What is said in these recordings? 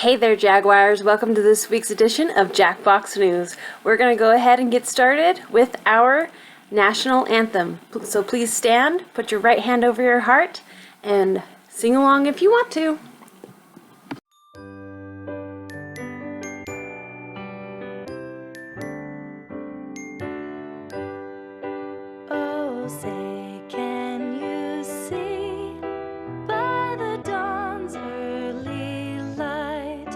Hey there, Jaguars. Welcome to this week's edition of Jackbox News. We're going to go ahead and get started with our national anthem. So please stand, put your right hand over your heart, and sing along if you want to. Oh, say, can you see by the dawn's early light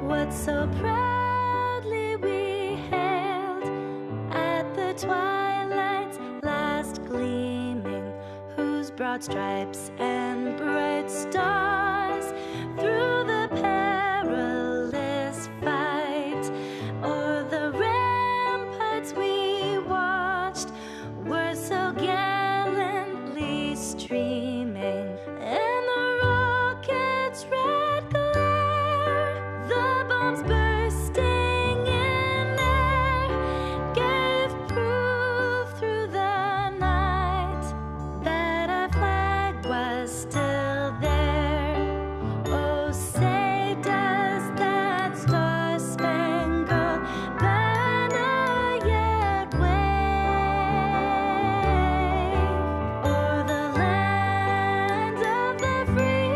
what so proudly we hailed at the twilight's last gleaming, whose broad stripes and bright stars through the perilous fight o'er the ramparts we watched were so gallantly streaming, and the rocket's red glare, the bombs bursting in air, gave proof through the night that our flag was still there. Oh, say does that star-spangled banner yet wave o'er the land of the free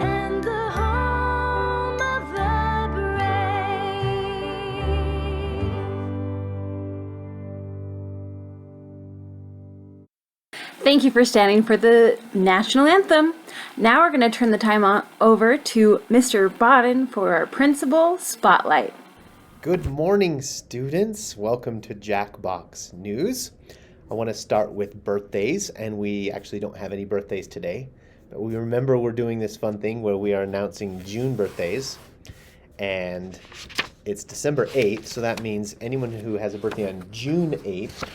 and the home of the brave? Thank you for standing for the national anthem. Now we're going to turn the time over to Mr. Bodden for our principal spotlight. Good morning, students. Welcome to Jackbox News. I want to start with birthdays, and we actually don't have any birthdays today, but we remember we're doing this fun thing where we are announcing June birthdays, and it's December 8th, so that means anyone who has a birthday on June 8th,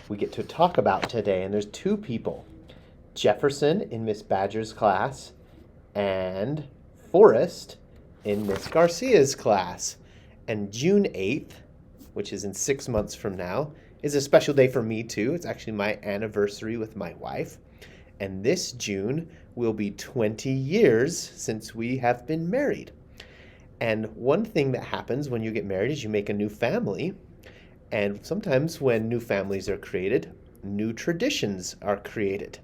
we get to talk about today, and there's two people, Jefferson in Miss Badger's class and Forrest in Miss Garcia's class. And June 8th, which is in 6 months from now, is a special day for me too. It's actually my anniversary with my wife. And this June will be 20 years since we have been married. And one thing that happens when you get married is you make a new family. And sometimes when new families are created, new traditions are created.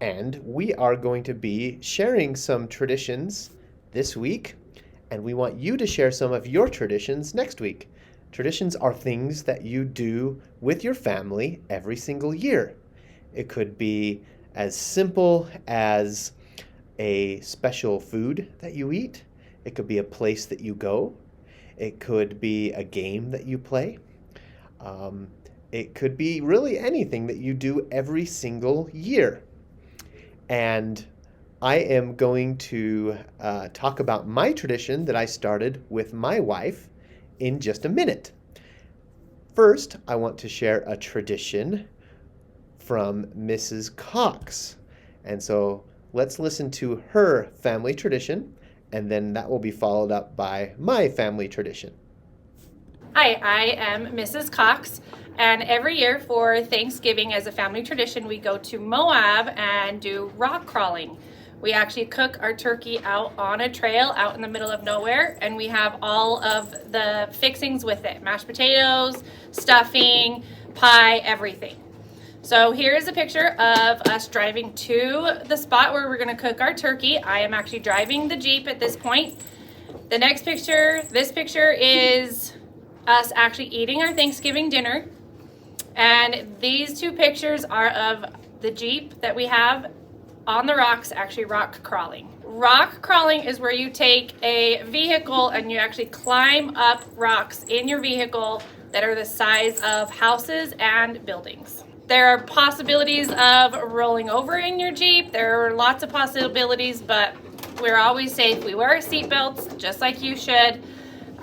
And we are going to be sharing some traditions this week, and we want you to share some of your traditions next week. Traditions are things that you do with your family every single year. It could be as simple as a special food that you eat. It could be a place that you go. It could be a game that you play. It could be really anything that you do every single year. And I am going to talk about my tradition that I started with my wife in just a minute. First, I want to share a tradition from Mrs. Cox. And so let's listen to her family tradition, and then that will be followed up by my family tradition. Hi, I am Mrs. Cox, and every year for Thanksgiving as a family tradition, we go to Moab and do rock crawling. We actually cook our turkey out on a trail out in the middle of nowhere, and we have all of the fixings with it: mashed potatoes, stuffing, pie, everything. So here is a picture of us driving to the spot where we're going to cook our turkey. I am actually driving the Jeep at this point. The next picture, this picture is us actually eating our Thanksgiving dinner. And these two pictures are of the Jeep that we have on the rocks, actually rock crawling. Rock crawling is where you take a vehicle and you actually climb up rocks in your vehicle that are the size of houses and buildings. There are possibilities of rolling over in your Jeep. There are lots of possibilities, but we're always safe. We wear our seatbelts just like you should.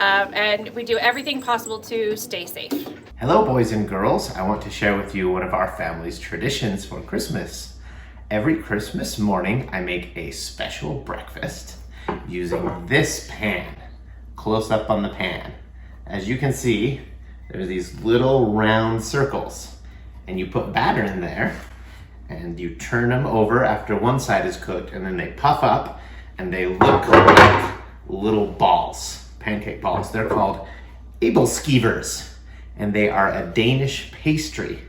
And we do everything possible to stay safe. Hello, boys and girls. I want to share with you one of our family's traditions for Christmas. Every Christmas morning, I make a special breakfast using this pan. Close up on the pan. As you can see, there are these little round circles, and you put batter in there, and you turn them over after one side is cooked, and then they puff up, and they look little balls, pancake balls. They're called æbleskivers, and they are a Danish pastry.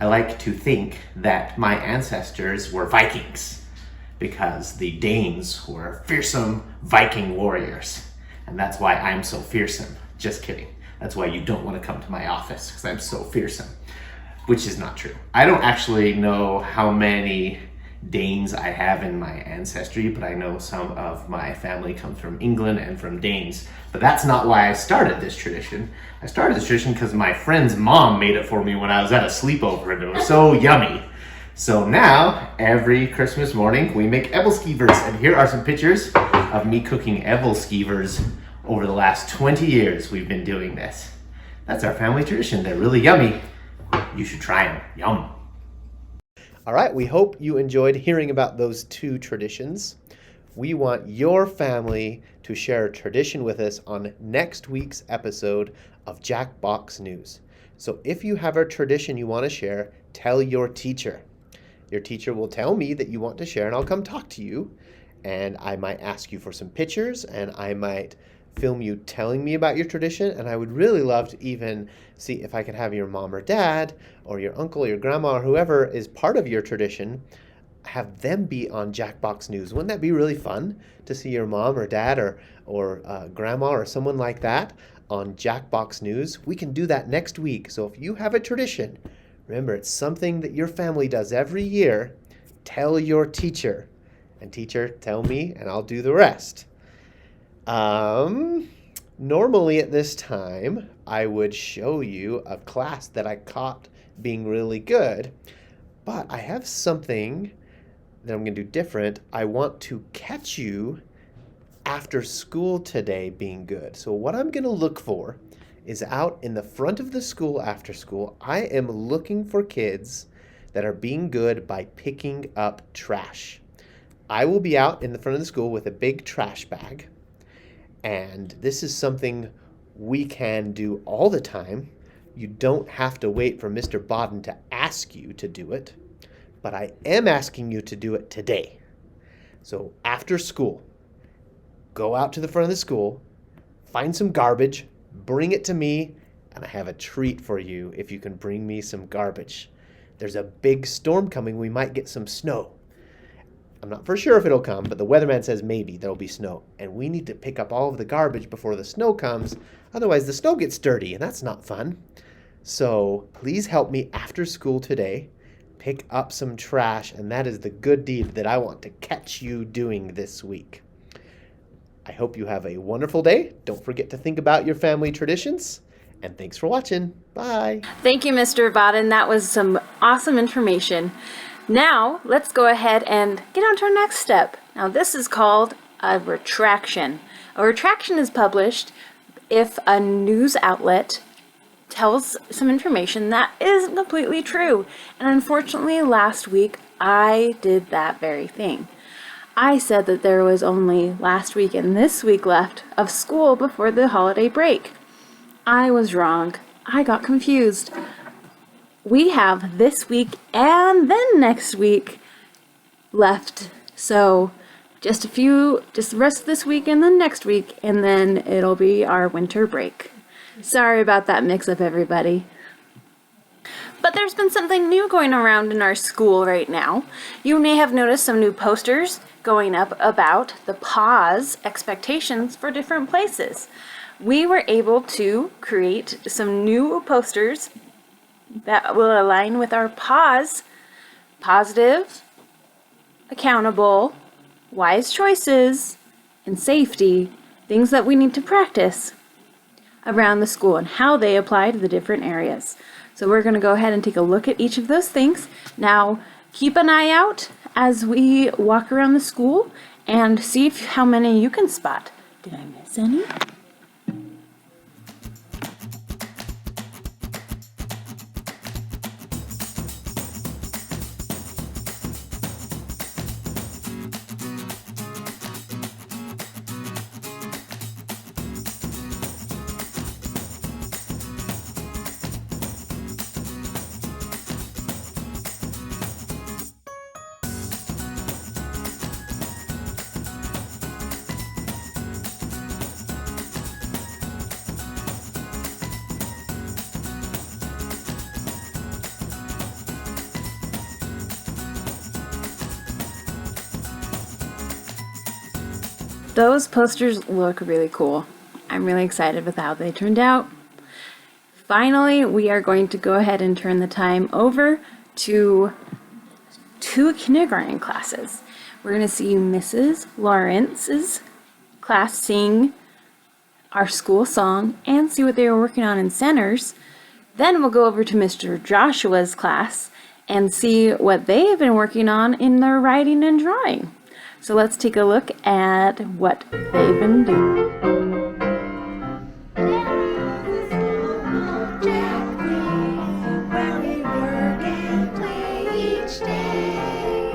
I like to think that my ancestors were Vikings because the Danes were fearsome Viking warriors, and that's why I'm so fearsome. Just kidding. That's why you don't want to come to my office, because I'm so fearsome, which is not true. I don't actually know how many Danes I have in my ancestry, but I know some of my family comes from England and from Danes. But that's not why I started this tradition. I started this tradition because my friend's mom made it for me when I was at a sleepover, and it was so yummy. So now, every Christmas morning, we make æbleskivers, and here are some pictures of me cooking æbleskivers. Over the last 20 years, we've been doing this. That's our family tradition. They're really yummy. You should try them. Yum. All right, we hope you enjoyed hearing about those two traditions. We want your family to share a tradition with us on next week's episode of Jackbox News. So if you have a tradition you want to share, tell your teacher. Your teacher will tell me that you want to share, and I'll come talk to you. And I might ask you for some pictures, and I might film you telling me about your tradition, and I would really love to even see if I could have your mom or dad or your uncle or your grandma or whoever is part of your tradition, have them be on Jackbox News. Wouldn't that be really fun to see your mom or dad or grandma or someone like that on Jackbox News? We can do that next week. So if you have a tradition, remember it's something that your family does every year, tell your teacher. And teacher, tell me, and I'll do the rest. Normally at this time, I would show you a class that I caught being really good, but I have something that I'm going to do different. I want to catch you after school today being good. So what I'm going to look for is out in the front of the school after school. I am looking for kids that are being good by picking up trash. I will be out in the front of the school with a big trash bag. And this is something we can do all the time. You don't have to wait for Mr. Bodden to ask you to do it, but I am asking you to do it today. So after school, go out to the front of the school, find some garbage, bring it to me, and I have a treat for you if you can bring me some garbage. There's a big storm coming. We might get some snow. I'm not for sure if it'll come, but the weatherman says maybe there'll be snow. And we need to pick up all of the garbage before the snow comes. Otherwise, the snow gets dirty, and that's not fun. So please help me after school today. Pick up some trash, and that is the good deed that I want to catch you doing this week. I hope you have a wonderful day. Don't forget to think about your family traditions. And thanks for watching. Bye. Thank you, Mr. Bodden. That was some awesome information. Now, let's go ahead and get on to our next step. Now, this is called a retraction. A retraction is published if a news outlet tells some information that isn't completely true. And unfortunately, last week, I did that very thing. I said that there was only last week and this week left of school before the holiday break. I was wrong. I got confused. We have this week and then next week left. So just the rest of this week and then next week, and then it'll be our winter break. Sorry about that mix-up, everybody. But there's been something new going around in our school right now. You may have noticed some new posters going up about the PAWS expectations for different places. We were able to create some new posters that will align with our PAWS: positive, accountable, wise choices, and safety, things that we need to practice around the school and how they apply to the different areas. So we're going to go ahead and take a look at each of those things. Now, keep an eye out as we walk around the school and see how many you can spot. Did I miss any? those posters look really cool. I'm really excited with how they turned out. Finally, we are going to go ahead and turn the time over to 2 kindergarten classes. We're going to see Mrs. Lawrence's class sing our school song and see what they were working on in centers. Then we'll go over to Mr. Joshua's class and see what they've been working on in their writing and drawing. So let's take a look at what they've been doing. Where we work and play each day.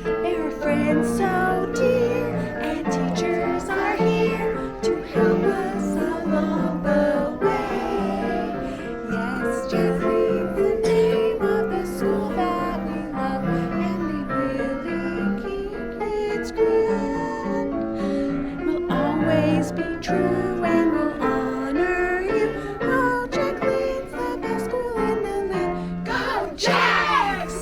There are friends so dear, and teachers are here to help us along the way. Yes, Jeffrey's the name of the school that we love, and we really keep its grand. We'll always be true and we'll honor you. Oh, Jack leads the best school in the land. Go Jacks!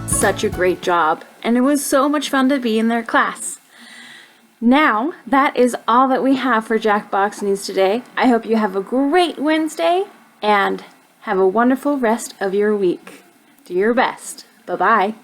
Such a great job, and it was so much fun to be in their class. Now, that is all that we have for Jackbox News today. I hope you have a great Wednesday and have a wonderful rest of your week. Do your best. Bye-bye.